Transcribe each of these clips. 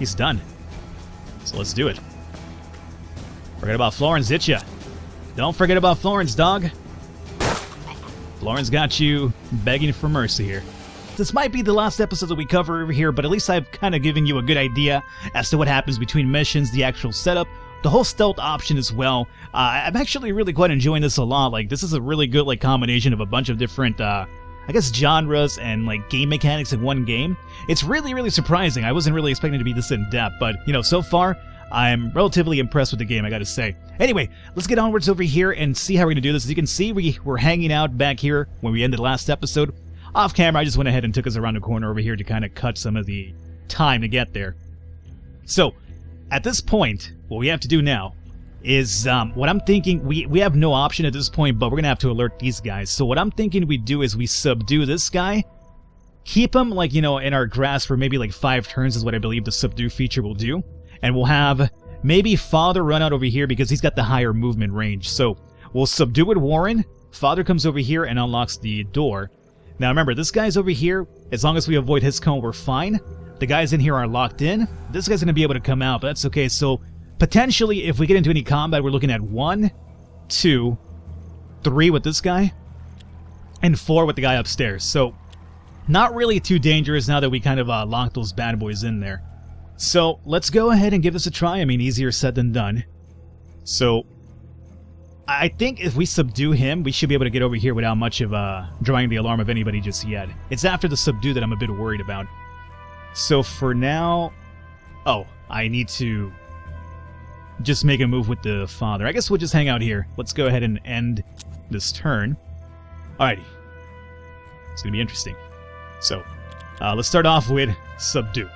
He's done. So let's do it. Forget about Florence, did ya? Don't forget about Florence, dog. Florence got you begging for mercy here. This might be the last episode that we cover over here, but at least I've kind of given you a good idea as to what happens between missions, the actual setup, the whole stealth option as well. I'm actually really quite enjoying this a lot. Like, this is a really good like combination of a bunch of different, I guess, genres and like game mechanics in one game. It's really, really surprising. I wasn't really expecting it to be this in-depth, but, you know, so far, I'm relatively impressed with the game, I gotta say. Anyway, let's get onwards over here and see how we're gonna do this. As you can see, we were hanging out back here when we ended last episode. Off camera, I just went ahead and took us around the corner over here to kind of cut some of the time to get there. So, at this point, what we have to do now is, what I'm thinking, we have no option at this point, but we're gonna have to alert these guys. So what I'm thinking we do is we subdue this guy, keep him, like, you know, in our grasp for maybe like 5 turns is what I believe the subdue feature will do. And we'll have maybe Father run out over here because he's got the higher movement range. So we'll subdue it, Warren. Father comes over here and unlocks the door. Now remember, this guy's over here. As long as we avoid his cone, we're fine. The guys in here are locked in. This guy's going to be able to come out, but that's okay. So potentially, if we get into any combat, we're looking at 1, 2, 3 with this guy, and 4 with the guy upstairs. So not really too dangerous now that we kind of locked those bad boys in there. So let's go ahead and give this a try. I mean, easier said than done. So I think if we subdue him, we should be able to get over here without much of drawing the alarm of anybody just yet. It's after the subdue that I'm a bit worried about. So for now... Oh, I need to just make a move with the Father. I guess we'll just hang out here. Let's go ahead and end this turn. Alrighty. It's going to be interesting. So, let's start off with subdue.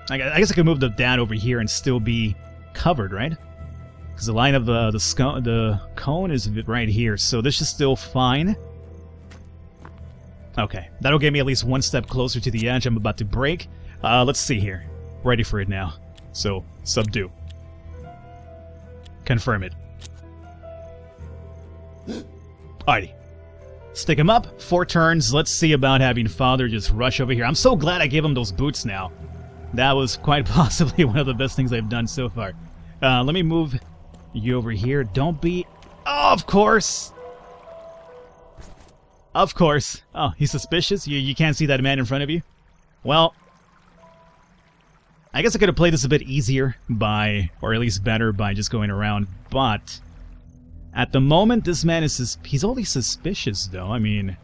I guess I could move the dad over here and still be covered, right? Because the line of the cone is right here, so this is still fine. Okay, that'll get me at least one step closer to the edge I'm about to break. Let's see here. Ready for it now. So, subdue. Confirm it. Alrighty. Stick him up. 4 turns. Let's see about having Father just rush over here. I'm so glad I gave him those boots now. That was quite possibly one of the best things I've done so far. Let me move you over here. Don't be... Oh, of course! Of course. Oh, he's suspicious? You can't see that man in front of you? Well, I guess I could have played this a bit easier by, or at least better by just going around, but at the moment this man is, he's only suspicious though. I mean,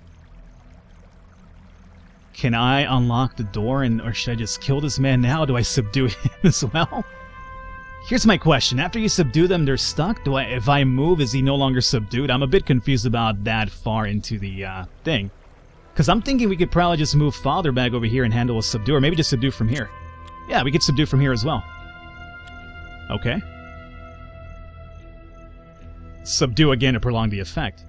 can I unlock the door or should I just kill this man now? Do I subdue him as well? Here's my question. After you subdue them, they're stuck? If I move, is he no longer subdued? I'm a bit confused about that far into the thing. Because I'm thinking we could probably just move Father back over here and handle a subdue, or maybe just subdue from here. Yeah, we could subdue from here as well. Okay. Subdue again to prolong the effect.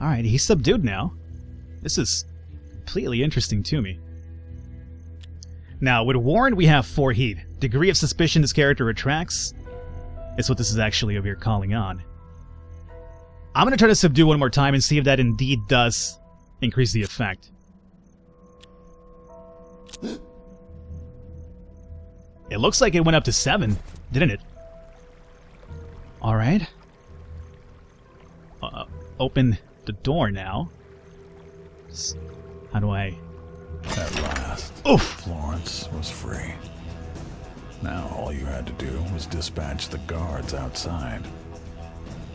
Alright, he's subdued now. This is completely interesting to me. Now, with Warren, we have 4 heat. Degree of suspicion this character attracts is what this is actually over here calling on. I'm going to try to subdue one more time and see if that indeed does increase the effect. It looks like it went up to 7, didn't it? Alright. Open the door now. How do I... At last, Oof! Florence was free. Now all you had to do was dispatch the guards outside.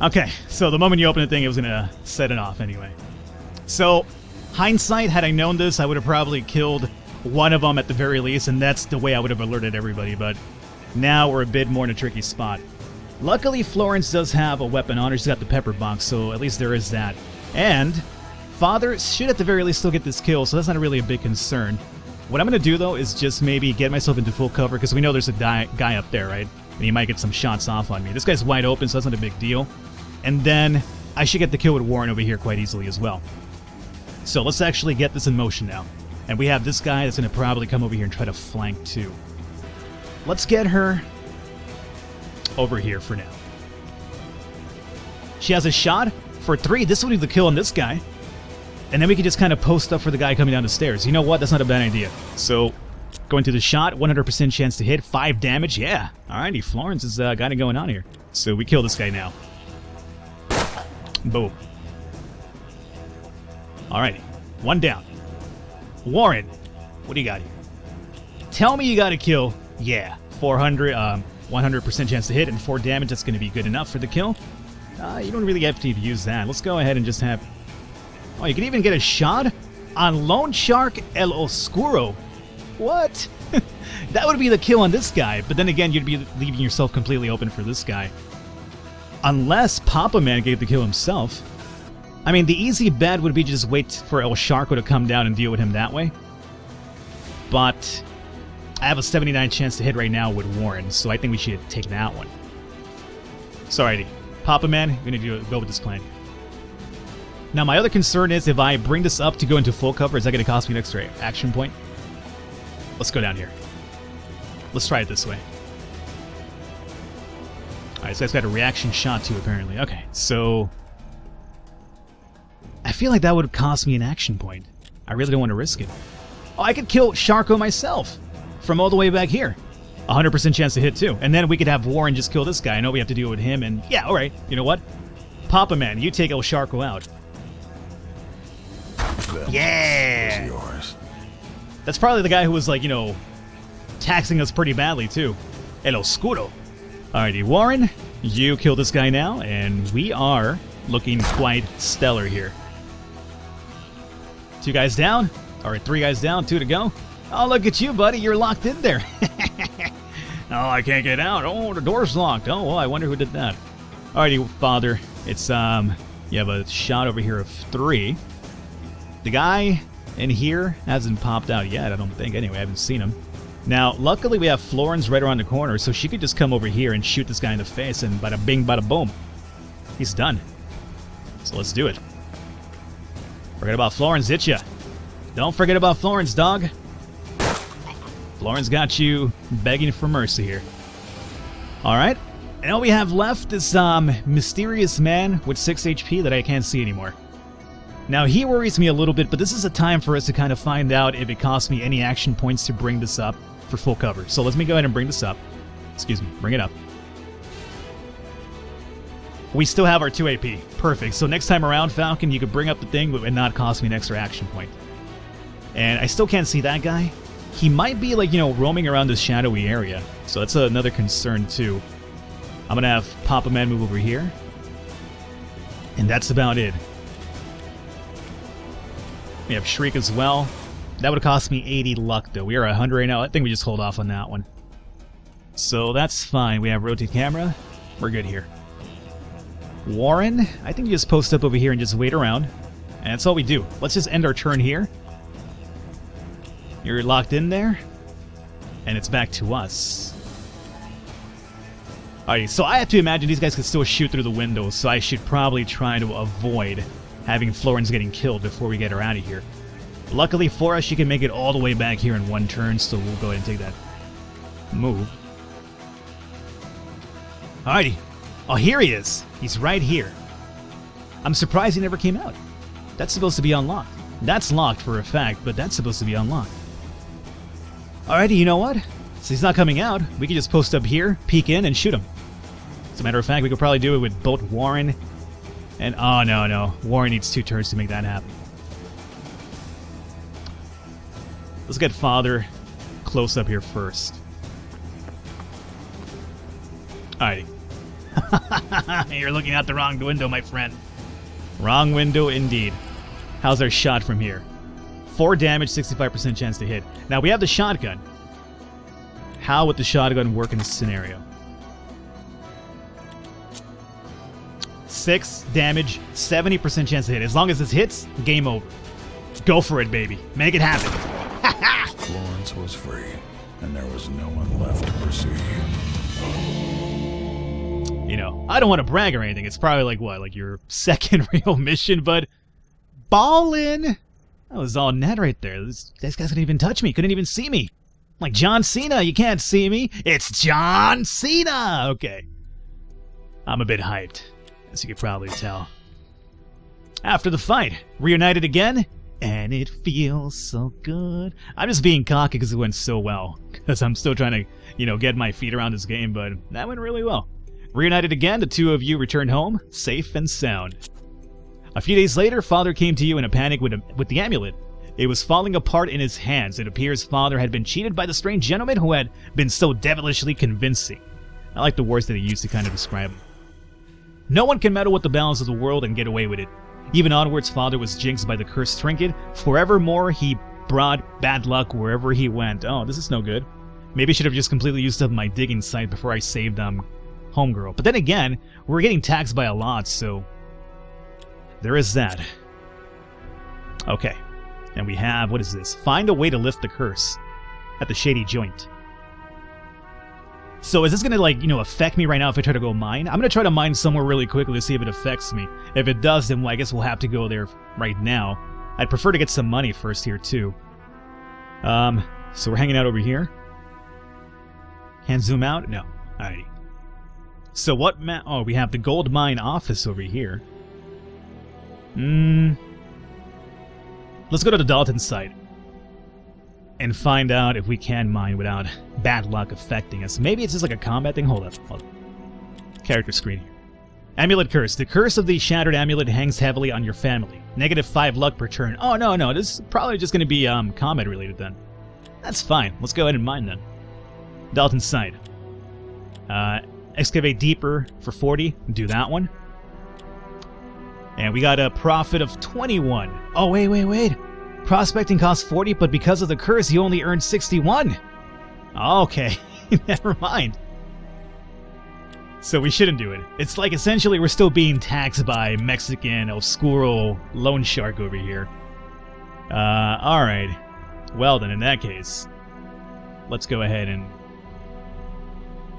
Okay, so the moment you open the thing, it was gonna set it off anyway. So, hindsight, had I known this, I would have probably killed one of them at the very least, and that's the way I would have alerted everybody, but now we're a bit more in a tricky spot. Luckily, Florence does have a weapon on her. She's got the pepper box, so at least there is that. And Father should at the very least still get this kill, so that's not really a big concern. What I'm going to do, though, is just maybe get myself into full cover, because we know there's a guy up there, right? And he might get some shots off on me. This guy's wide open, so that's not a big deal. And then I should get the kill with Warren over here quite easily as well. So let's actually get this in motion now. And we have this guy that's going to probably come over here and try to flank too. Let's get her over here for now. She has a shot for 3. This will be the kill on this guy. And then we can just kind of post up for the guy coming down the stairs. You know what? That's not a bad idea. So, going to the shot, 100% chance to hit, 5 damage. Yeah. Alrighty, Florence has got it going on here. So we kill this guy now. Boom. Alrighty. 1 down. Warren, what do you got here? Tell me you got a kill. Yeah. 100% chance to hit and 4 damage. That's going to be good enough for the kill. You don't really have to use that. Let's go ahead and just have... Oh, you can even get a shot on Lone Shark El Oscuro. What? That would be the kill on this guy, but then again, you'd be leaving yourself completely open for this guy. Unless Papa Man gave the kill himself. I mean, the easy bet would be just wait for El Sharko to come down and deal with him that way. But I have a 79 chance to hit right now with Warren, so I think we should take that one. Sorry, Papa Man, we're going to go with this plan. Now, my other concern is if I bring this up to go into full cover, is that going to cost me an extra action point? Let's go down here. Let's try it this way. Alright, so that's got a reaction shot too, apparently. Okay, so... I feel like that would cost me an action point. I really don't want to risk it. Oh, I could kill Sharko myself from all the way back here. 100% chance to hit too. And then we could have Warren just kill this guy. I know we have to deal with him, and yeah, alright. You know what? Papa Man, you take El Sharko out. Yeah! Yours. That's probably the guy who was, like, you know, taxing us pretty badly, too. El Oscuro. Alrighty, Warren, you kill this guy now, and we are looking quite stellar here. 2 guys down. Alright, 3 guys down, 2 to go. Oh, look at you, buddy. You're locked in there. Oh, I can't get out. Oh, the door's locked. Oh, well, I wonder who did that. Alrighty, Father. It's, you have a shot over here of 3. The guy in here hasn't popped out yet, I don't think. Anyway, I haven't seen him. Now, luckily we have Florence right around the corner, so she could just come over here and shoot this guy in the face, and bada bing, bada boom. He's done. So let's do it. Forget about Florence, did ya? Don't forget about Florence, dog. Florence got you begging for mercy here. Alright. And all we have left is mysterious man with 6 HP that I can't see anymore. Now, he worries me a little bit, but this is a time for us to kind of find out if it costs me any action points to bring this up for full cover. So let me go ahead and bring this up. Excuse me, bring it up. We still have our 2 AP. Perfect. So next time around, Falcon, you could bring up the thing and not cost me an extra action point. And I still can't see that guy. He might be, like, you know, roaming around this shadowy area. So that's another concern, too. I'm going to have Papa Man move over here. And that's about it. We have Shriek as well. That would have cost me 80 luck, though. We are 100 right now. I think we just hold off on that one. So that's fine. We have rotate camera. We're good here. Warren, I think you just post up over here and just wait around. And that's all we do. Let's just end our turn here. You're locked in there. And it's back to us. Alright, so I have to imagine these guys could still shoot through the window, so I should probably try to avoid having Florence getting killed before we get her out of here. Luckily for us, she can make it all the way back here in 1 turn, so we'll go ahead and take that move. Alrighty. Oh, here he is. He's right here. I'm surprised he never came out. That's supposed to be unlocked. That's locked for a fact, but that's supposed to be unlocked. Alrighty, you know what? Since he's not coming out, we can just post up here, peek in, and shoot him. As a matter of fact, we could probably do it with both Warren and... Oh, no. Warren needs 2 turns to make that happen. Let's get Father close up here first. Alrighty. You're looking out the wrong window, my friend. Wrong window indeed. How's our shot from here? 4 damage, 65% chance to hit. Now, we have the shotgun. How would the shotgun work in this scenario? 6 damage, 70% chance to hit. As long as this hits, game over. Go for it, baby. Make it happen. Florence was free, and there was no one left to pursue you. You know, I don't want to brag or anything. It's probably like, what, like your 2nd real mission, but ballin'. That was all net right there. These guys couldn't even touch me. Couldn't even see me. Like John Cena, you can't see me. It's John Cena! Okay. I'm a bit hyped, as you could probably tell. After the fight, reunited again, and it feels so good. I'm just being cocky because it went so well, because I'm still trying to, get my feet around this game, but that went really well. Reunited again, the two of you returned home, safe and sound. A few days later, Father came to you in a panic with the amulet. It was falling apart in his hands. It appears Father had been cheated by the strange gentleman who had been so devilishly convincing. I like the words that he used to kind of describe him. No one can meddle with the balance of the world and get away with it. Even onwards, Father was jinxed by the cursed trinket. Forevermore, he brought bad luck wherever he went. Oh, this is no good. Maybe I should have just completely used up my digging site before I saved Homegirl. But then again, we're getting taxed by a lot, so there is that. Okay. And we have, what is this? Find a way to lift the curse at the shady joint. So is this going to, affect me right now if I try to go mine? I'm going to try to mine somewhere really quickly to see if it affects me. If it does, then I guess we'll have to go there right now. I'd prefer to get some money first here, too. So we're hanging out over here. Can't zoom out? No. Alrighty. So what oh, we have the gold mine office over here. Let's go to the Dalton site and find out if we can mine without bad luck affecting us. Maybe it's just like a combat thing. Hold up. Character screen here. Amulet curse. The curse of the shattered amulet hangs heavily on your family. -5 luck per turn. Oh, no. This is probably just going to be combat related then. That's fine. Let's go ahead and mine then. Dalton site. Excavate deeper for 40. Do that one. And we got a profit of 21. Oh, wait. Prospecting costs 40, but because of the curse, you only earned 61. Okay, never mind. So we shouldn't do it. It's like essentially we're still being taxed by Mexican Oscuro loan shark over here. Alright. Well then, in that case, let's go ahead and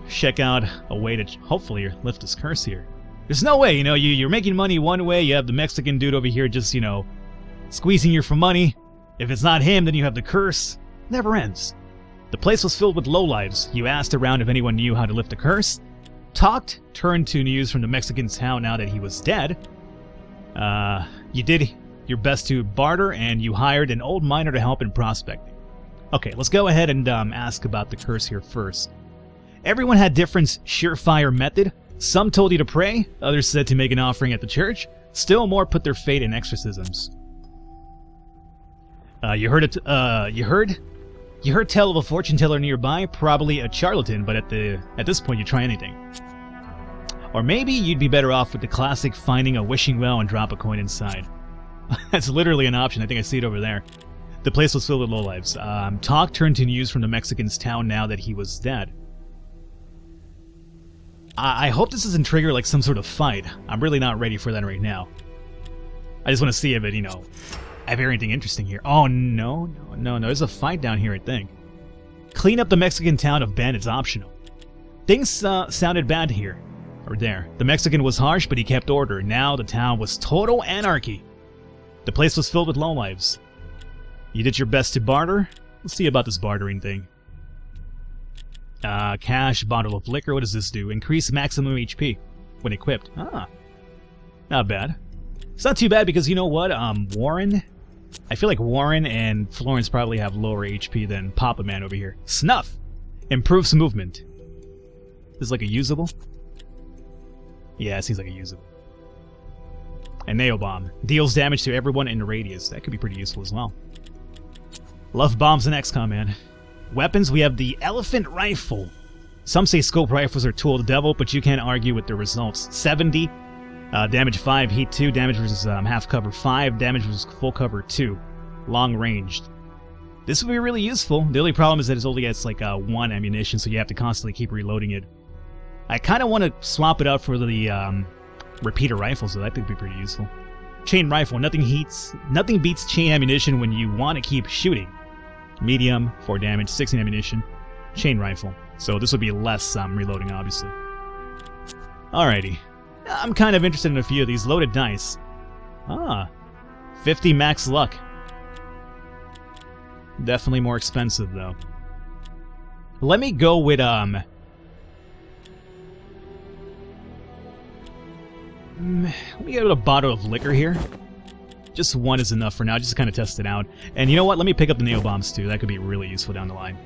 check out a way to hopefully lift this curse here. There's no way, you're making money one way, you have the Mexican dude over here just, squeezing you for money. If it's not him, then you have the curse. Never ends. The place was filled with lowlives. You asked around if anyone knew how to lift the curse. Talked, turned to news from the Mexican town now that he was dead. You did your best to barter, and you hired an old miner to help in prospecting. Okay, let's go ahead and ask about the curse here first. Everyone had different surefire method. Some told you to pray, others said to make an offering at the church. Still more put their fate in exorcisms. You heard tell of a fortune teller nearby, probably a charlatan, but at this point you try anything. Or maybe you'd be better off with the classic finding a wishing well and drop a coin inside. That's literally an option. I think I see it over there. The place was filled with lowlives. Talk turned to news from the Mexican's town now that he was dead. I hope this doesn't trigger like some sort of fight. I'm really not ready for that right now. I just want to see if it, I have anything interesting here. Oh, no. There's a fight down here, I think. Clean up the Mexican town of bandits optional. Things sounded bad here. Or there. The Mexican was harsh, but he kept order. Now the town was total anarchy. The place was filled with lowlives. You did your best to barter? Let's see about this bartering thing. Cash, bottle of liquor. What does this do? Increase maximum HP when equipped. Not bad. It's not too bad because you know what? Warren. I feel like Warren and Florence probably have lower HP than Papa Man over here. Snuff. Improves movement. This is like a usable? Yeah, it seems like a usable. And Nail Bomb. Deals damage to everyone in the radius. That could be pretty useful as well. Love bombs in XCOM, man. Weapons, we have the Elephant Rifle. Some say scope rifles are tool of the devil, but you can't argue with the results. 70, damage 5, heat 2, damage versus half cover 5, damage versus full cover 2. Long ranged. This would be really useful. The only problem is that it only gets like 1 ammunition, so you have to constantly keep reloading it. I kind of want to swap it out for the repeater rifles, so that could be pretty useful. Chain rifle, nothing beats chain ammunition when you want to keep shooting. Medium, 4 damage, 16 ammunition. Chain rifle. So this would be less reloading, obviously. Alrighty. I'm kind of interested in a few of these. Loaded dice. 50 max luck. Definitely more expensive, though. Let me go with, let me get a bottle of liquor here. Just one is enough for now, just to kind of test it out. And you know what? Let me pick up the nail bombs too. That could be really useful down the line.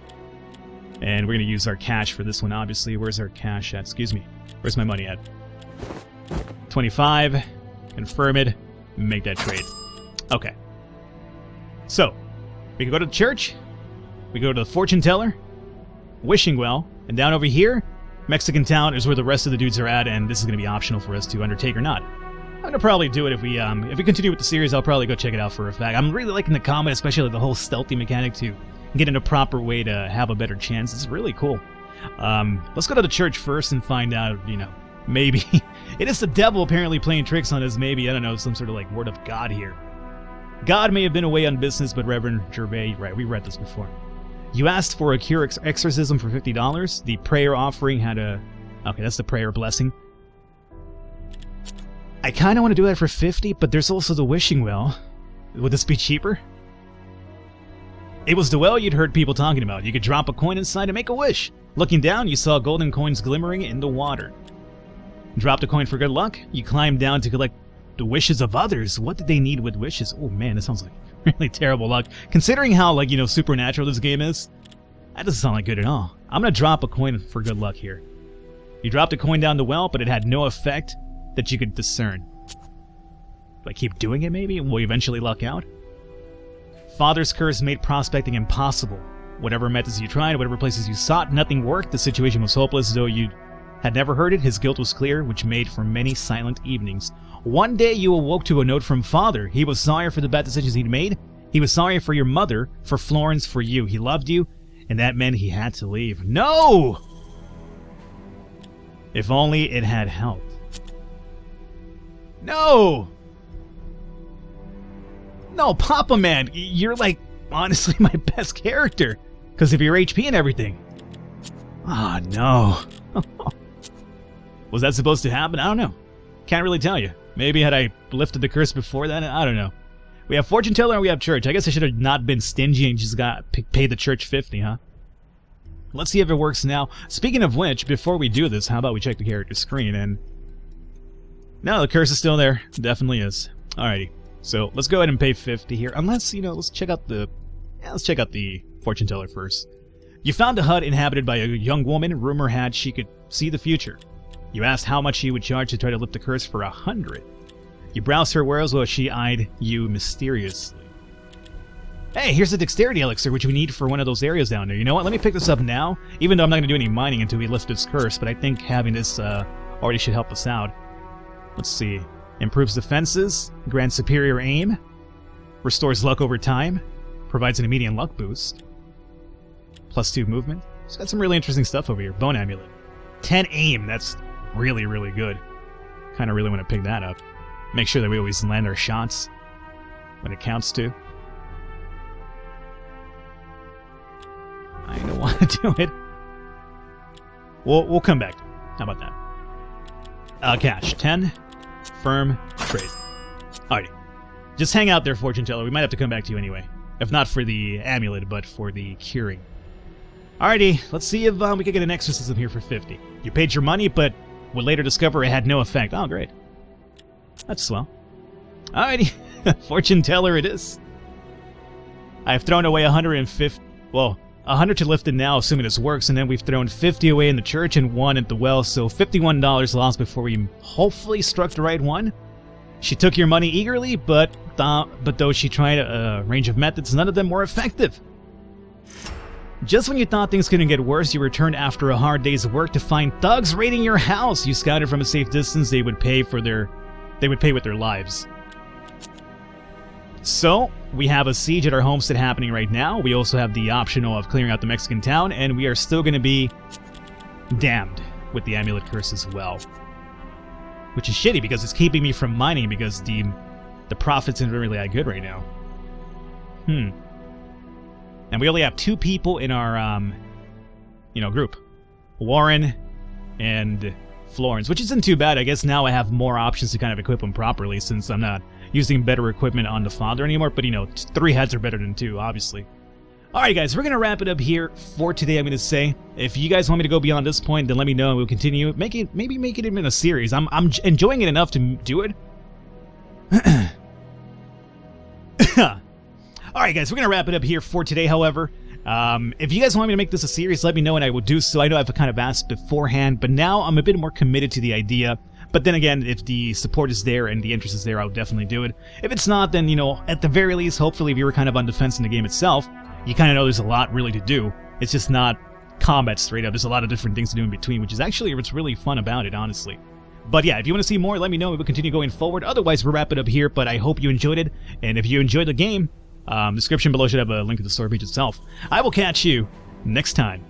And we're going to use our cash for this one, obviously. Where's our cash at? Excuse me. Where's my money at? 25. Confirm it. Make that trade. Okay. So, we can go to the church. We go to the fortune teller. Wishing well. And down over here, Mexican town is where the rest of the dudes are at, and this is going to be optional for us to undertake or not. I'm going to probably do it if we continue with the series. I'll probably go check it out for a fact. I'm really liking the combat, especially the whole stealthy mechanic to get in a proper way to have a better chance. It's really cool. Let's go to the church first and find out, you know, maybe it is the devil apparently playing tricks on us. Maybe, I don't know, some sort of like word of God here. God may have been away on business, but Reverend Gervais, right, we read this before. You asked for a cure exorcism for $50. The prayer offering had a... Okay, that's the prayer blessing. I kind of want to do that for $50, but there's also the wishing well. Would this be cheaper? It was the well you'd heard people talking about. You could drop a coin inside and make a wish. Looking down, you saw golden coins glimmering in the water. Dropped a coin for good luck. You climbed down to collect the wishes of others. What did they need with wishes? Oh man, this sounds like really terrible luck. Considering how, like, you know, supernatural this game is, that doesn't sound like good at all. I'm gonna drop a coin for good luck here. You dropped a coin down the well, but it had no effect that you could discern. Do I keep doing it maybe, and will you eventually luck out? Father's curse made prospecting impossible. Whatever methods you tried, whatever places you sought, nothing worked. The situation was hopeless, though you had never heard it. His guilt was clear, which made for many silent evenings. One day you awoke to a note from Father. He was sorry for the bad decisions he'd made. He was sorry for your mother, for Florence, for you. He loved you, and that meant he had to leave. No! If only it had helped. No! No, Papa Man, you're like, honestly, my best character. Because of your HP and everything. Ah, no. Was that supposed to happen? I don't know. Can't really tell you. Maybe had I lifted the curse before that? I don't know. We have fortune teller and we have church. I guess I should have not been stingy and just got paid the church 50, huh? Let's see if it works now. Speaking of which, before we do this, how about we check the character screen and... No, the curse is still there. Definitely is. Alrighty. So let's go ahead and pay 50 here. Unless, you know, let's check out the fortune teller first. You found a hut inhabited by a young woman. Rumor had she could see the future. You asked how much she would charge to try to lift the curse for 100. You browsed her wares while she eyed you mysteriously. Hey, here's the dexterity elixir, which we need for one of those areas down there. You know what? Let me pick this up now, even though I'm not going to do any mining until we lift this curse, but I think having this already should help us out. Let's see. Improves defenses, grants superior aim, restores luck over time, provides an immediate luck boost, +2 movement. It's got some really interesting stuff over here. Bone amulet. 10 aim, that's really, really good. Kind of really want to pick that up. Make sure that we always land our shots when it counts to. I don't want to do it. We'll come back. How about that? Cash. 10. Firm. Trade. Alrighty. Just hang out there, fortune teller. We might have to come back to you anyway. If not for the amulet, but for the curing. Alrighty. Let's see if we can get an exorcism here for 50. You paid your money, but would later discover it had no effect. Oh, great. That's swell. Alrighty. Fortune teller it is. I've thrown away 150... Well, 100 to lift it now, assuming this works, and then we've thrown 50 away in the church and 1 at the well, so $51 lost before we hopefully struck the right one. She took your money eagerly, but though she tried a range of methods, none of them were effective. Just when you thought things couldn't get worse, you returned after a hard day's work to find thugs raiding your house. You scouted from a safe distance. They would pay with their lives. So, we have a siege at our homestead happening right now. We also have the optional of clearing out the Mexican town, and we are still going to be damned with the amulet curse as well. Which is shitty because it's keeping me from mining because the profits aren't really that good right now. And we only have 2 people in our, group. Warren and Florence, which isn't too bad. I guess now I have more options to kind of equip them properly since I'm not using better equipment on the father anymore. But, 3 heads are better than 2, obviously. Alright, guys, we're going to wrap it up here for today, I'm going to say. If you guys want me to go beyond this point, then let me know and we'll continue. Maybe make it even a series. I'm enjoying it enough to do it. Alright guys, we're going to wrap it up here for today, however. If you guys want me to make this a series, let me know and I will do so. I know I've kind of asked beforehand, but now I'm a bit more committed to the idea. But then again, if the support is there and the interest is there, I'll definitely do it. If it's not, then, you know, at the very least, hopefully if you were kind of on defense in the game itself, you kind of know there's a lot really to do. It's just not combat straight up. There's a lot of different things to do in between, which is actually what's really fun about it, honestly. But yeah, if you want to see more, let me know. We'll continue going forward. Otherwise, we'll wrap it up here, but I hope you enjoyed it. And if you enjoyed the game, description below should have a link to the story page itself. I will catch you next time.